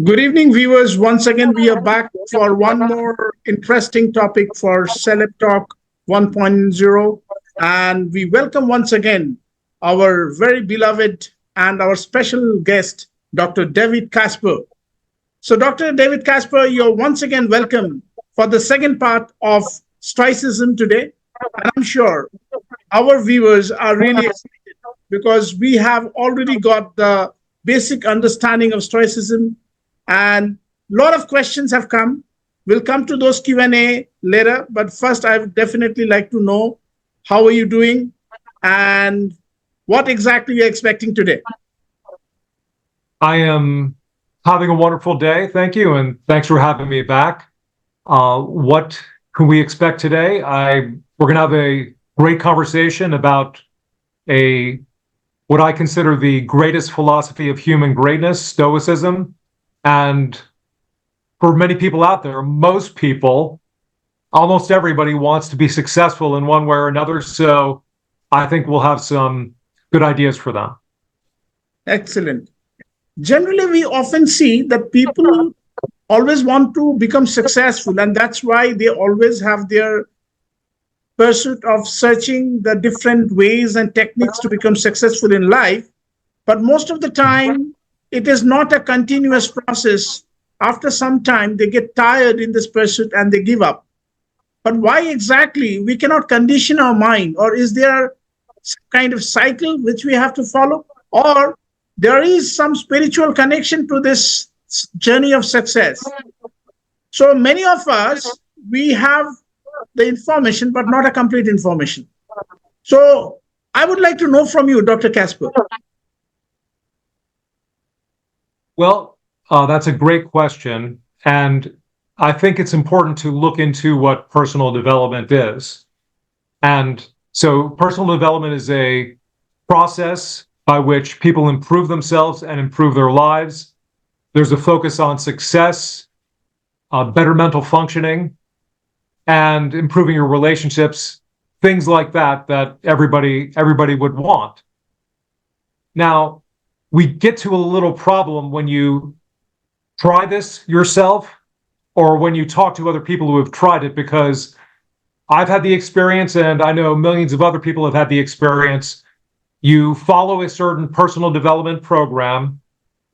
Good evening, viewers. Once again, we are back for one more interesting topic for Celeb Talk 1.0. And we welcome once again our very beloved and our special guest, Dr. David Casper. So, Dr. David Casper, you're once again welcome for the second part of Stoicism today. And I'm sure our viewers are really excited because we have already got the basic understanding of Stoicism and a lot of questions have come. We'll come to those Q&A later, but first I would definitely like to know how are you doing and what exactly you're expecting today. I am having a wonderful day. Thank you. And thanks for having me back. What can we expect today? We're going to have a great conversation about what I consider the greatest philosophy of human greatness, Stoicism. And for many people out there, most people, almost everybody wants to be successful in one way or another. So I think we'll have some good ideas for them. Excellent. Generally, we often see that people always want to become successful, and that's why they always have their pursuit of searching the different ways and techniques to become successful in life. But most of the time, it is not a continuous process. After some time, they get tired in this pursuit and they give up. But why exactly? We cannot condition our mind, or is there some kind of cycle which we have to follow? Or there is some spiritual connection to this journey of success. So many of us, we have the information, but not a complete information. So I would like to know from you, Dr. Casper. Well, that's a great question. And I think it's important to look into what personal development is. And so personal development is a process by which people improve themselves and improve their lives. There's a focus on success, better mental functioning, and improving your relationships, things like that everybody would want. Now, we get to a little problem when you try this yourself or when you talk to other people who have tried it, because I've had the experience, and I know millions of other people have had the experience. You follow a certain personal development program,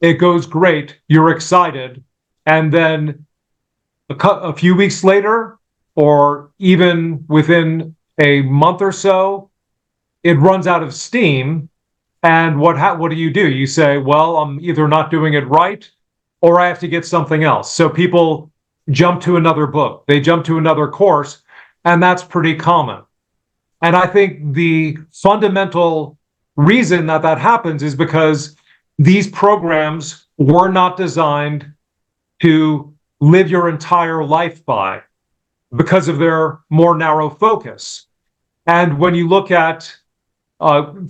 it goes great, you're excited, and then a few weeks later, or even within a month or so, it runs out of steam. And what do? You say, well, I'm either not doing it right, or I have to get something else. So people jump to another book, they jump to another course, and that's pretty common. And I think the fundamental reason that happens is because these programs were not designed to live your entire life by, because of their more narrow focus. And when you look at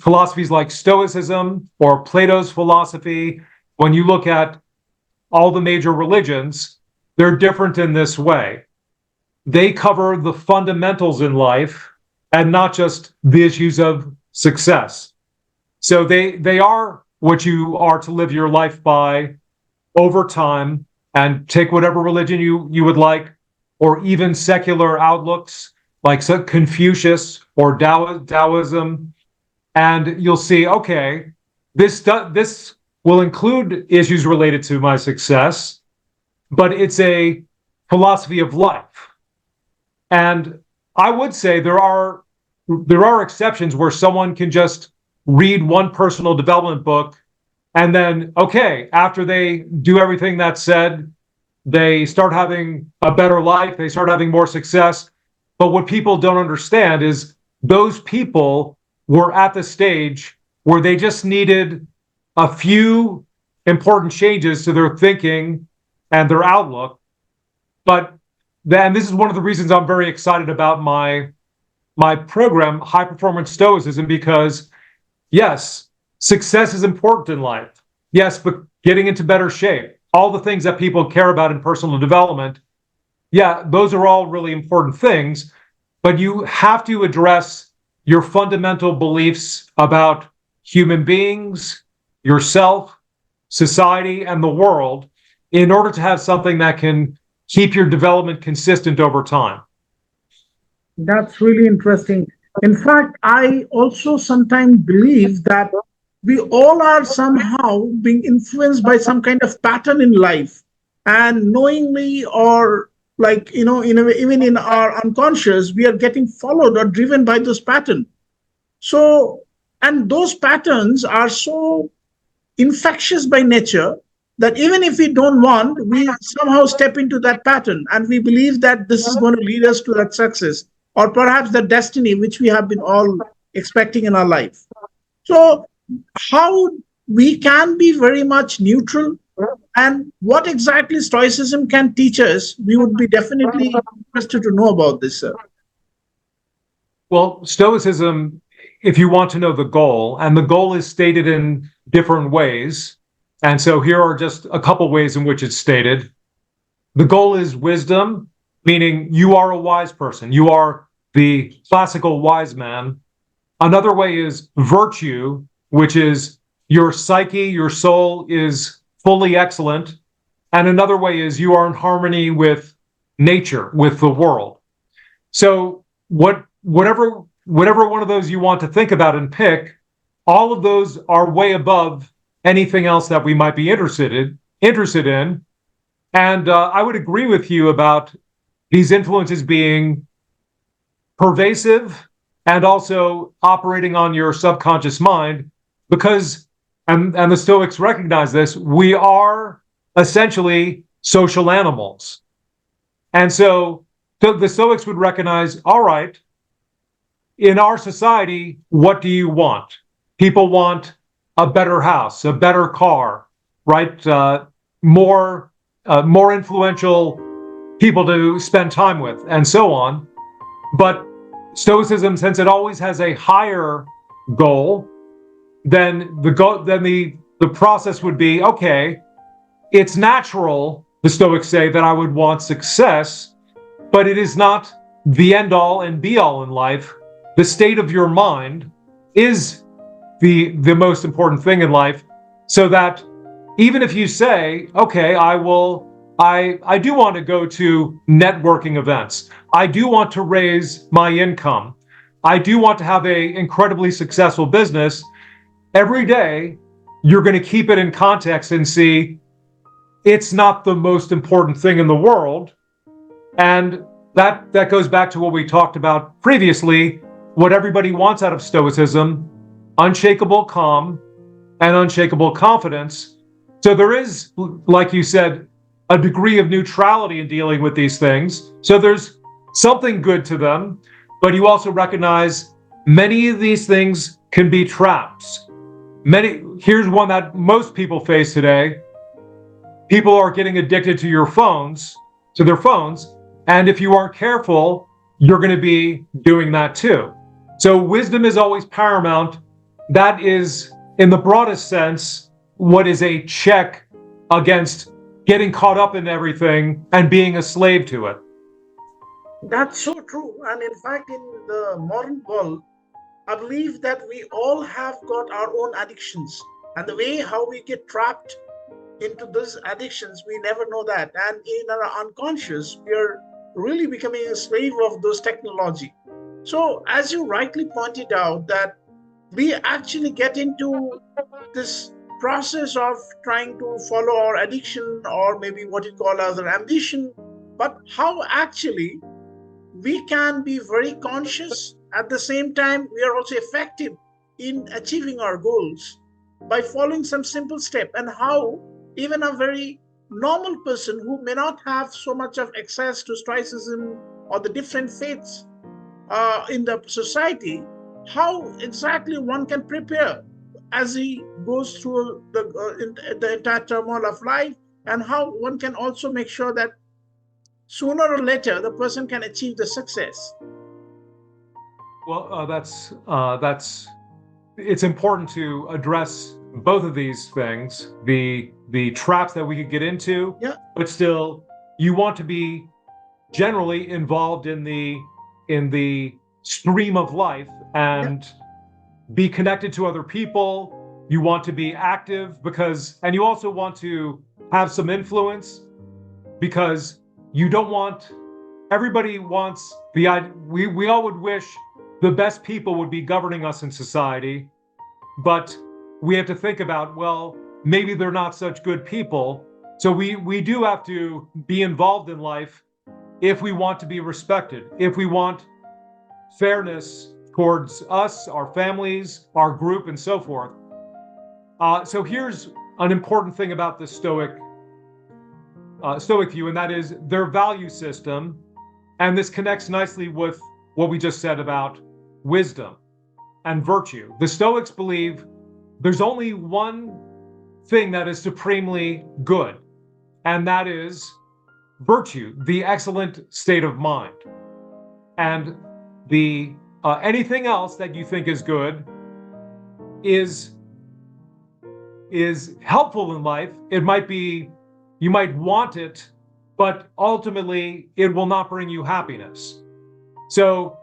philosophies like Stoicism or Plato's philosophy, when you look at all the major religions, they're different in this way. They cover the fundamentals in life and not just the issues of success. So they are what you are to live your life by over time, and take whatever religion you would like, or even secular outlooks like Confucius or Taoism, and you'll see, okay, this will include issues related to my success, but it's a philosophy of life. And I would say there are exceptions where someone can just read one personal development book, and then, okay, after they do everything that's said, they start having a better life, they start having more success. But what people don't understand is those people were at the stage where they just needed a few important changes to their thinking and their outlook. But then this is one of the reasons I'm very excited about my program, High Performance Stoicism, because yes, success is important in life. Yes, but getting into better shape, all the things that people care about in personal development, yeah, those are all really important things, but you have to address your fundamental beliefs about human beings, yourself, society, and the world. in order to have something that can keep your development consistent over time. That's really interesting. In fact, I also sometimes believe that we all are somehow being influenced by some kind of pattern in life, and knowingly or like in a way, even in our unconscious, we are getting followed or driven by those patterns. So, and those patterns are so infectious by nature that even if we don't want, we somehow step into that pattern and we believe that this is going to lead us to that success or perhaps the destiny which we have been all expecting in our life. So, how we can be very much neutral and what exactly Stoicism can teach us, we would be definitely interested to know about this, sir. Well, Stoicism, if you want to know the goal, and the goal is stated in different ways. And so here are just a couple ways in which it's stated. The goal is wisdom, meaning you are a wise person. You are the classical wise man. Another way is virtue, which is your psyche, your soul is fully excellent. And another way is you are in harmony with nature, with the world. So whatever one of those you want to think about and pick, all of those are way above anything else that we might be interested in. And I would agree with you about these influences being pervasive and also operating on your subconscious mind because, and the Stoics recognize this, we are essentially social animals. And so the Stoics would recognize, all right, in our society, what do you want? People want a better house, a better car, right? More influential people to spend time with, and so on. But Stoicism, since it always has a higher goal, then the process would be, okay, it's natural, the Stoics say, that I would want success, but it is not the end all and be all in life. The state of your mind is the most important thing in life, so that even if you say, okay, I do want to go to networking events. I do want to raise my income. I do want to have a incredibly successful business. Every day, you're going to keep it in context and see it's not the most important thing in the world. And that goes back to what we talked about previously, what everybody wants out of Stoicism: unshakable calm and unshakable confidence. So there is, like you said, a degree of neutrality in dealing with these things. So there's something good to them, but you also recognize many of these things can be traps. Here's one that most people face today. People are getting addicted to their phones, and if you aren't careful, you're going to be doing that too. So wisdom is always paramount. That is, in the broadest sense, what is a check against getting caught up in everything and being a slave to it. That's so true. And in fact, in the modern world, I believe that we all have got our own addictions. And the way how we get trapped into those addictions, we never know that. And in our unconscious, we are really becoming a slave of those technology. So, as you rightly pointed out, that we actually get into this process of trying to follow our addiction or maybe what you call as an ambition, but how actually we can be very conscious at the same time we are also effective in achieving our goals by following some simple step, and how even a very normal person who may not have so much of access to stoicism or the different faiths in the society, how exactly one can prepare as he goes through the entire turmoil of life, and how one can also make sure that sooner or later the person can achieve the success. Well, that's it's important to address both of these things, the traps that we could get into, Yeah, but still you want to be generally involved in the stream of life yeah, and be connected to other people, You want to be active and you also want to have some influence because you don't want, everybody wants we all would wish the best people would be governing us in society, but we have to think about, well, maybe they're not such good people. So we do have to be involved in life if we want to be respected, if we want fairness towards us, our families, our group, and so forth. So here's an important thing about the Stoic view, and that is their value system. And this connects nicely with what we just said about wisdom and virtue. The Stoics believe there's only one thing that is supremely good, and that is virtue, the excellent state of mind. And the anything else that you think is good is helpful in life. It might be, you might want it, but ultimately it will not bring you happiness. So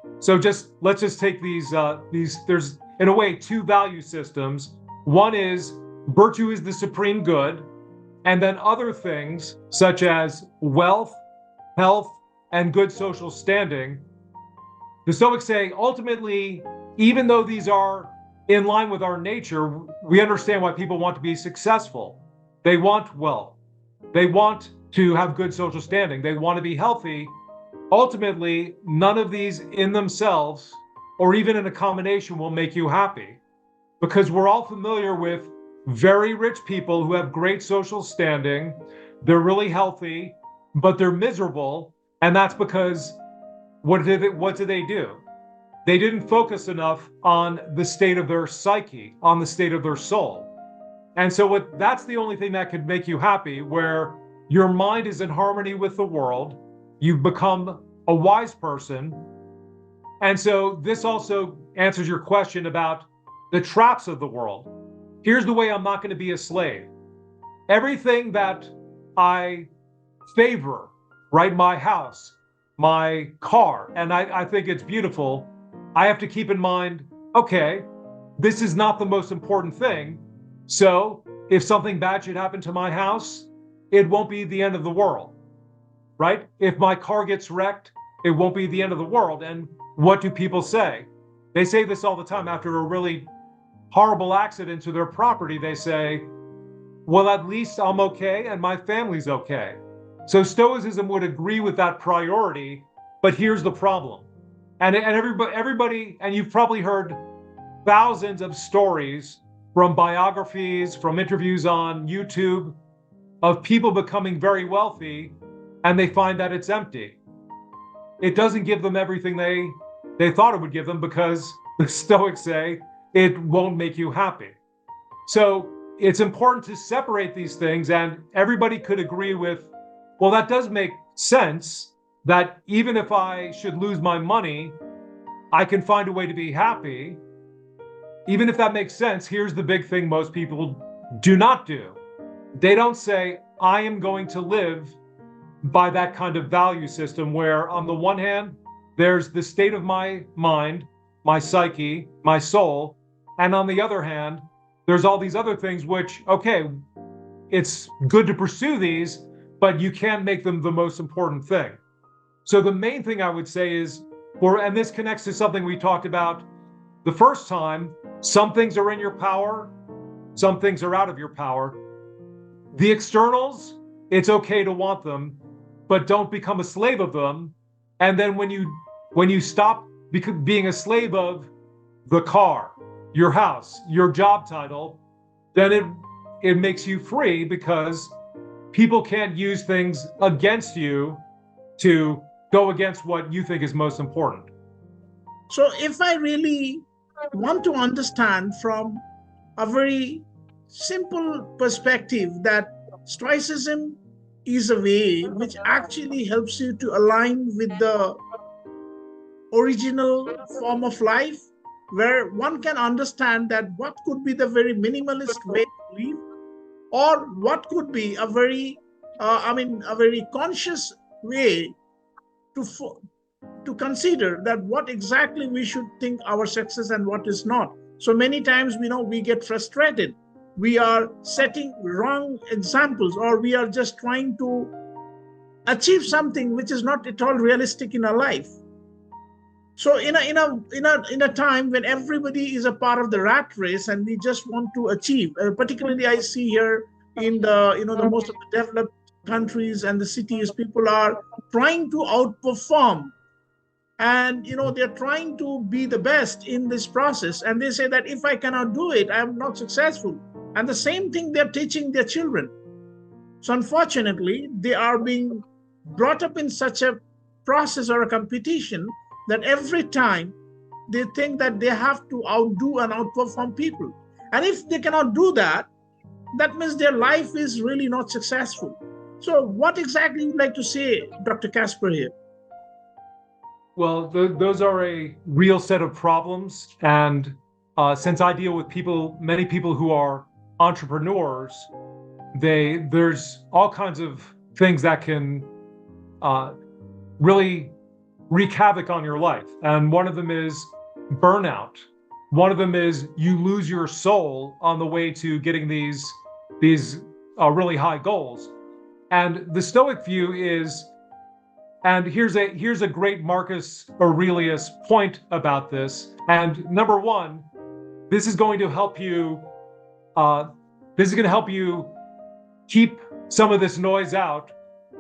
let's just take these there's in a way two value systems. One is virtue is the supreme good, and then other things such as wealth, health, and good social standing. The Stoics say ultimately, even though these are in line with our nature, we understand why people want to be successful. They want wealth. They want to have good social standing. They want to be healthy. Ultimately, none of these in themselves, or even in a combination, will make you happy. Because we're all familiar with very rich people who have great social standing. They're really healthy, but they're miserable. And that's because what did they do? They didn't focus enough on the state of their psyche, on the state of their soul. And so that's the only thing that could make you happy, where your mind is in harmony with the world. You've become a wise person. And so this also answers your question about the traps of the world. Here's the way I'm not going to be a slave. Everything that I favor, right? My house, my car, and I think it's beautiful. I have to keep in mind, okay, this is not the most important thing. So if something bad should happen to my house, it won't be the end of the world, right? If my car gets wrecked, it won't be the end of the world. And what do people say? They say this all the time after a really horrible accident to their property. They say, well, at least I'm okay and my family's okay. So Stoicism would agree with that priority, but here's the problem. And everybody, and you've probably heard thousands of stories from biographies, from interviews on YouTube, of people becoming very wealthy, and they find that it's empty. It doesn't give them everything they thought it would give them, because the Stoics say it won't make you happy. So it's important to separate these things, and everybody could agree with, well, that does make sense, that even if I should lose my money, I can find a way to be happy. Even if that makes sense, here's the big thing most people do not do. They don't say, I am going to live by that kind of value system where, on the one hand, there's the state of my mind, my psyche, my soul, and on the other hand, there's all these other things which, okay, it's good to pursue these, but you can't make them the most important thing. So the main thing I would say is, and this connects to something we talked about the first time, some things are in your power, some things are out of your power. The externals, it's okay to want them, but don't become a slave of them. And then when you stop being a slave of the car, your house, your job title, then it makes you free, because people can't use things against you to go against what you think is most important. So if I really want to understand from a very simple perspective that Stoicism is a way which actually helps you to align with the original form of life, where one can understand that what could be the very minimalist way to live, or what could be a very, a very conscious way to to consider that what exactly we should think our success and what is not. So many times we get frustrated. We are setting wrong examples, or we are just trying to achieve something which is not at all realistic in our life. So in a time when everybody is a part of the rat race and we just want to achieve, particularly I see here in the most of the developed countries and the cities, people are trying to outperform, and they're trying to be the best in this process, and they say that if I cannot do it, I am not successful. And the same thing they're teaching their children. So unfortunately, they are being brought up in such a process or a competition that every time they think that they have to outdo and outperform people. And if they cannot do that, that means their life is really not successful. So what exactly would you like to say, Dr. Casper, here? Well, those are a real set of problems. And since I deal with many people who are entrepreneurs, there's all kinds of things that can really wreak havoc on your life. And one of them is burnout. One of them is you lose your soul on the way to getting these really high goals. And the Stoic view is, and here's a great Marcus Aurelius point about this. And number one, this is going to help you. This is going to help you keep some of this noise out.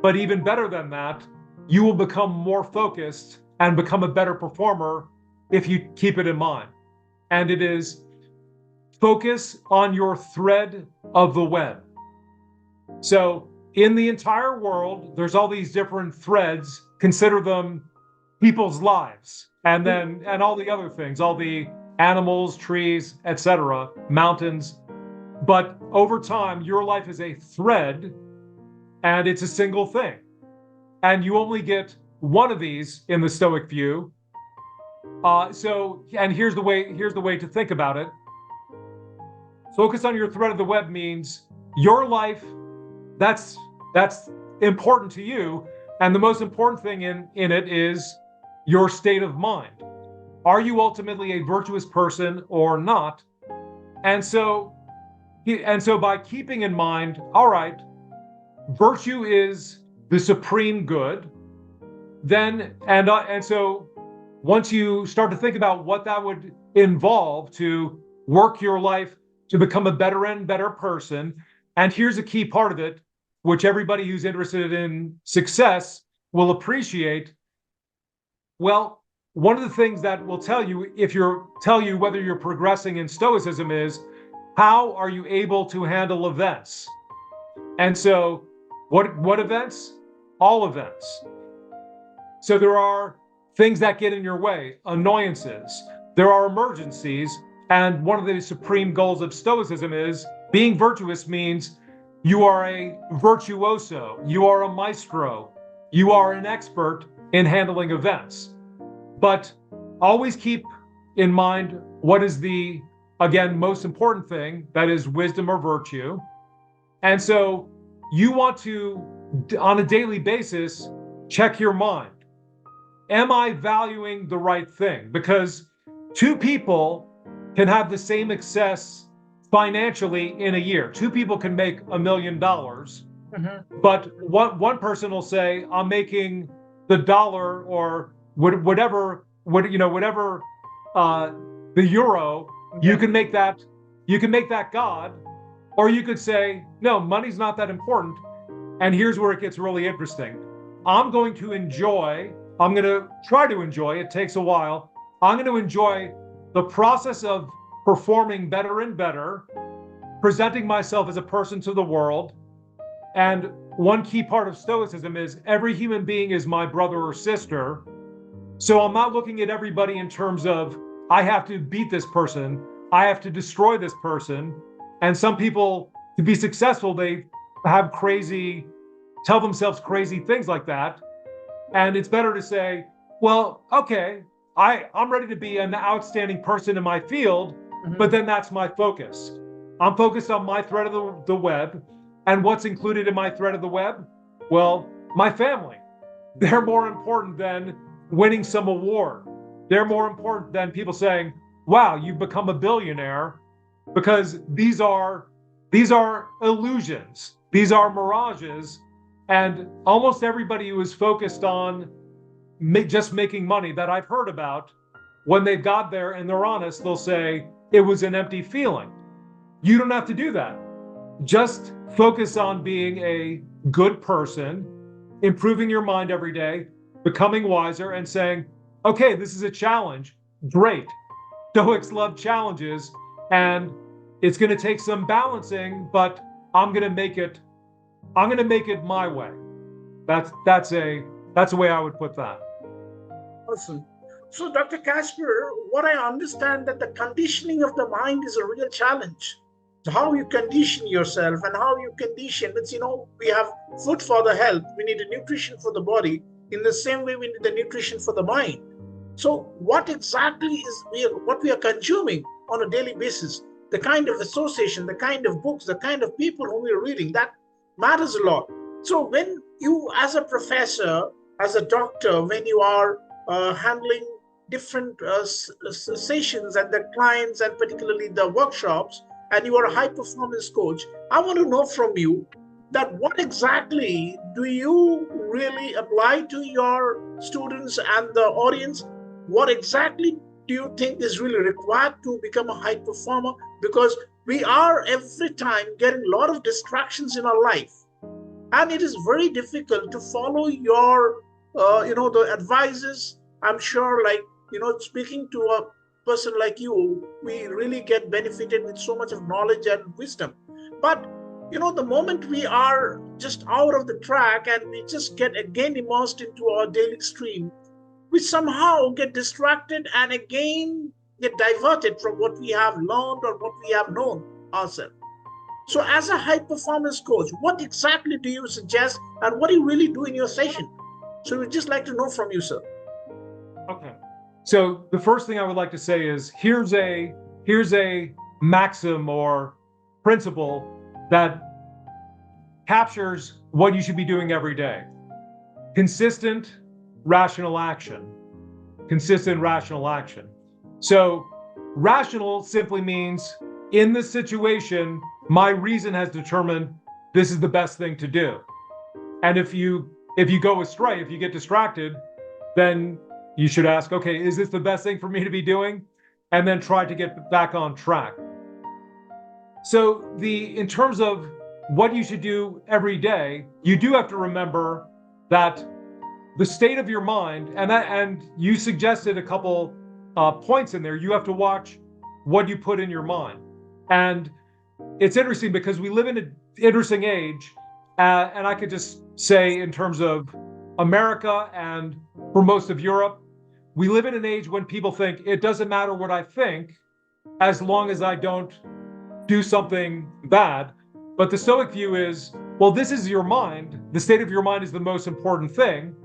But even better than that, you will become more focused and become a better performer if you keep it in mind. And it is focus on your thread of the web. So in the entire world, there's all these different threads. Consider them people's lives, and all the other things, all the animals, trees, etc., mountains. But over time, your life is a thread, and it's a single thing. And you only get one of these in the Stoic view. And here's the way to think about it. Focus on your thread of the web means your life, that's important to you. And the most important thing in it is your state of mind. Are you ultimately a virtuous person or not? And so by keeping in mind, all right, virtue is the supreme good, then and so once you start to think about what that would involve to work your life to become a better and better person, and here's a key part of it, which everybody who's interested in success will appreciate. Well, one of the things that will tell you whether you're progressing in Stoicism is, how are you able to handle events? And so what events? All events. So there are things that get in your way, annoyances. There are emergencies. And one of the supreme goals of Stoicism is being virtuous means you are a virtuoso, you are a maestro, you are an expert in handling events. But always keep in mind what is the, again, most important thing, that is wisdom or virtue. And so you want to, on a daily basis, check your mind. Am I valuing the right thing? Because two people can have the same success financially in a year. Two people can make $1 million, but one person will say, I'm making the dollar or whatever the euro. You can make that God, or you could say, no, money's not that important. And here's where it gets really interesting. I'm going to try to enjoy, it takes a while, I'm going to enjoy the process of performing better and better, presenting myself as a person to the world. And one key part of Stoicism is every human being is my brother or sister. So I'm not looking at everybody in terms of, I have to beat this person, I have to destroy this person. And some people, to be successful, they tell themselves crazy things like that. And it's better to say, well, okay, I'm ready to be an outstanding person in my field, but then that's my focus. I'm focused on my thread of the web. And what's included in my thread of the web? Well, my family. They're more important than winning some award. They're more important than people saying, wow, you've become a billionaire, because these are illusions. These are mirages. And almost everybody who is focused on just making money that I've heard about, when they've got there and they're honest, they'll say it was an empty feeling. You don't have to do that. Just focus on being a good person, improving your mind every day, becoming wiser, and saying, okay, this is a challenge. Great. Stoics love challenges, and it's going to take some balancing, but I'm going to make it my way. That's the way I would put that. Awesome. So, Dr. Casper, what I understand that the conditioning of the mind is a real challenge. So how you condition yourself and how you condition. It's, we have food for the health. We need a nutrition for the body. In the same way, we need the nutrition for the mind. So what exactly is what we are consuming on a daily basis? The kind of association, the kind of books, the kind of people whom we are reading, that matters a lot. So when you, as a professor, as a doctor, when you are handling different sessions and the clients and particularly the workshops, and you are a high performance coach, I want to know from you that what exactly do you really apply to your students and the audience? What exactly do you think is really required to become a high performer? Because we are every time getting a lot of distractions in our life. And it is very difficult to follow your, the advices. I'm sure, like, speaking to a person like you, we really get benefited with so much of knowledge and wisdom. But, the moment we are just out of the track and we just get again immersed into our daily stream, we somehow get distracted and again get diverted from what we have learned or what we have known ourselves. So as a high performance coach, what exactly do you suggest and what do you really do in your session? So we'd just like to know from you, sir. Okay. So the first thing I would like to say is here's a maxim or principle that captures what you should be doing every day. Consistent, rational action. Consistent, rational action. So rational simply means in this situation, my reason has determined this is the best thing to do. And if you go astray, if you get distracted, then you should ask, okay, is this the best thing for me to be doing? And then try to get back on track. So in terms of what you should do every day, you do have to remember that the state of your mind, and you suggested a couple points in there, you have to watch what you put in your mind. And it's interesting because we live in an interesting age, and I could just say in terms of America and for most of Europe, we live in an age when people think it doesn't matter what I think as long as I don't do something bad. But the Stoic view is, well, this is your mind. The state of your mind is the most important thing.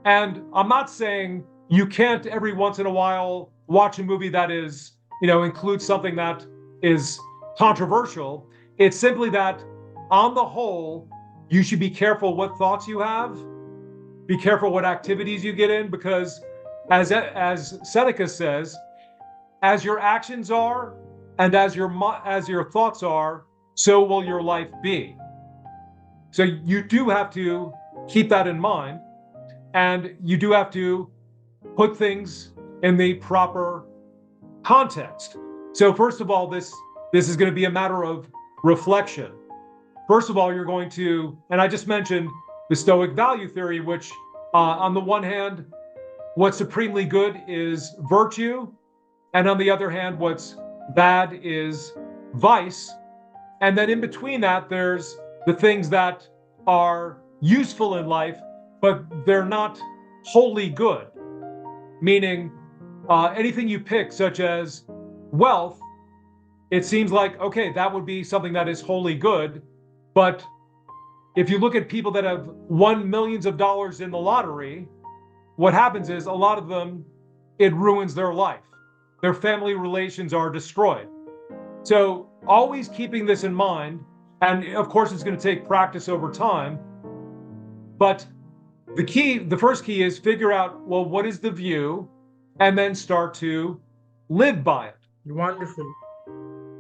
And I'm not saying you can't every once in a while watch a movie that is, includes something that is controversial. It's simply that on the whole, you should be careful what thoughts you have, be careful what activities you get in, because as Seneca says, as your actions are and as your thoughts are, so will your life be. So you do have to keep that in mind, and you do have to put things in the proper context. So first of all, this is going to be a matter of reflection. First of all, you're going to, and I just mentioned the Stoic value theory, which on the one hand, what's supremely good is virtue, and on the other hand, what's bad is vice. And then in between that, there's the things that are useful in life, but they're not wholly good. Meaning anything you pick, such as wealth, it seems like, okay, that would be something that is wholly good. But if you look at people that have won millions of dollars in the lottery, what happens is a lot of them, it ruins their life. Their family relations are destroyed. So always keeping this in mind, and of course it's going to take practice over time, but the first key is figure out, well, what is the view, and then start to live by it. Wonderful.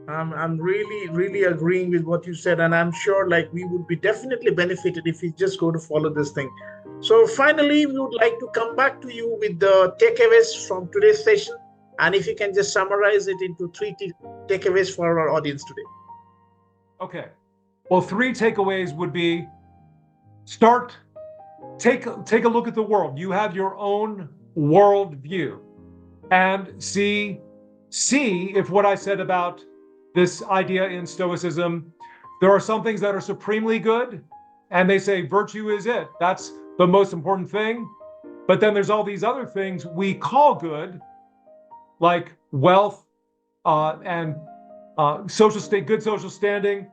I'm really, really agreeing with what you said, and I'm sure like we would be definitely benefited if we just go to follow this thing. So finally, we would like to come back to you with the takeaways from today's session, and if you can just summarize it into three takeaways for our audience today. Okay. Well, three takeaways would be take a look at the world. You have your own world view, and see if what I said about this idea in Stoicism, there are some things that are supremely good, and they say virtue is it. That's the most important thing. But then there's all these other things we call good, like wealth and good social standing.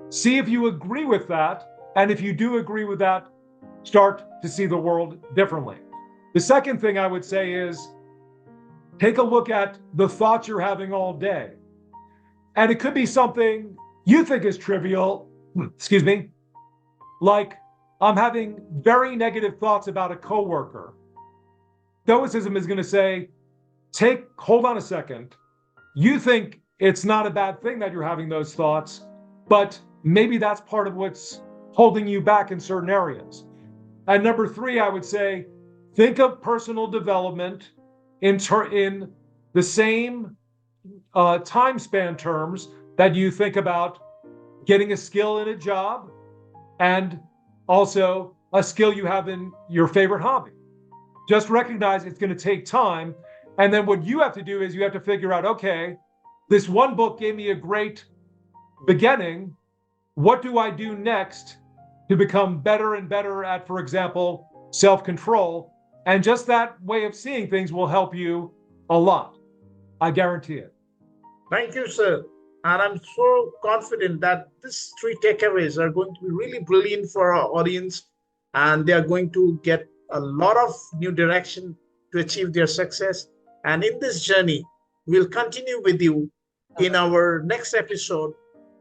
See if you agree with that. And if you do agree with that, start to see the world differently. The second thing I would say is take a look at the thoughts you're having all day. And it could be something you think is trivial, excuse me, like I'm having very negative thoughts about a coworker. Stoicism is going to say, hold on a second. You think it's not a bad thing that you're having those thoughts, but maybe that's part of what's holding you back in certain areas. And number three, I would say, think of personal development in the same time span terms that you think about getting a skill in a job and also a skill you have in your favorite hobby. Just recognize it's going to take time. And then what you have to do is you have to figure out, okay, this one book gave me a great beginning. What do I do next to become better and better at, for example, self-control? And just that way of seeing things will help you a lot. I guarantee it. Thank you, sir. And I'm so confident that these three takeaways are going to be really brilliant for our audience, and they are going to get a lot of new direction to achieve their success. And in this journey, we'll continue with you in our next episode,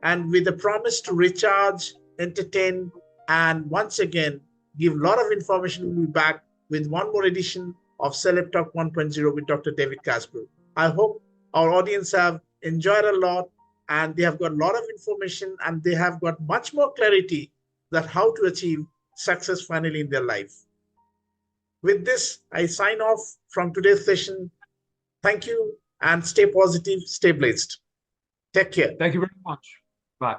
and with a promise to recharge, entertain, and once again, give a lot of information. We'll be back with one more edition of Celeb Talk 1.0 with Dr. David Casper. I hope our audience have enjoyed a lot, and they have got a lot of information, and they have got much more clarity that how to achieve success finally in their life. With this, I sign off from today's session. Thank you, and stay positive, stay blessed. Take care. Thank you very much. Bye.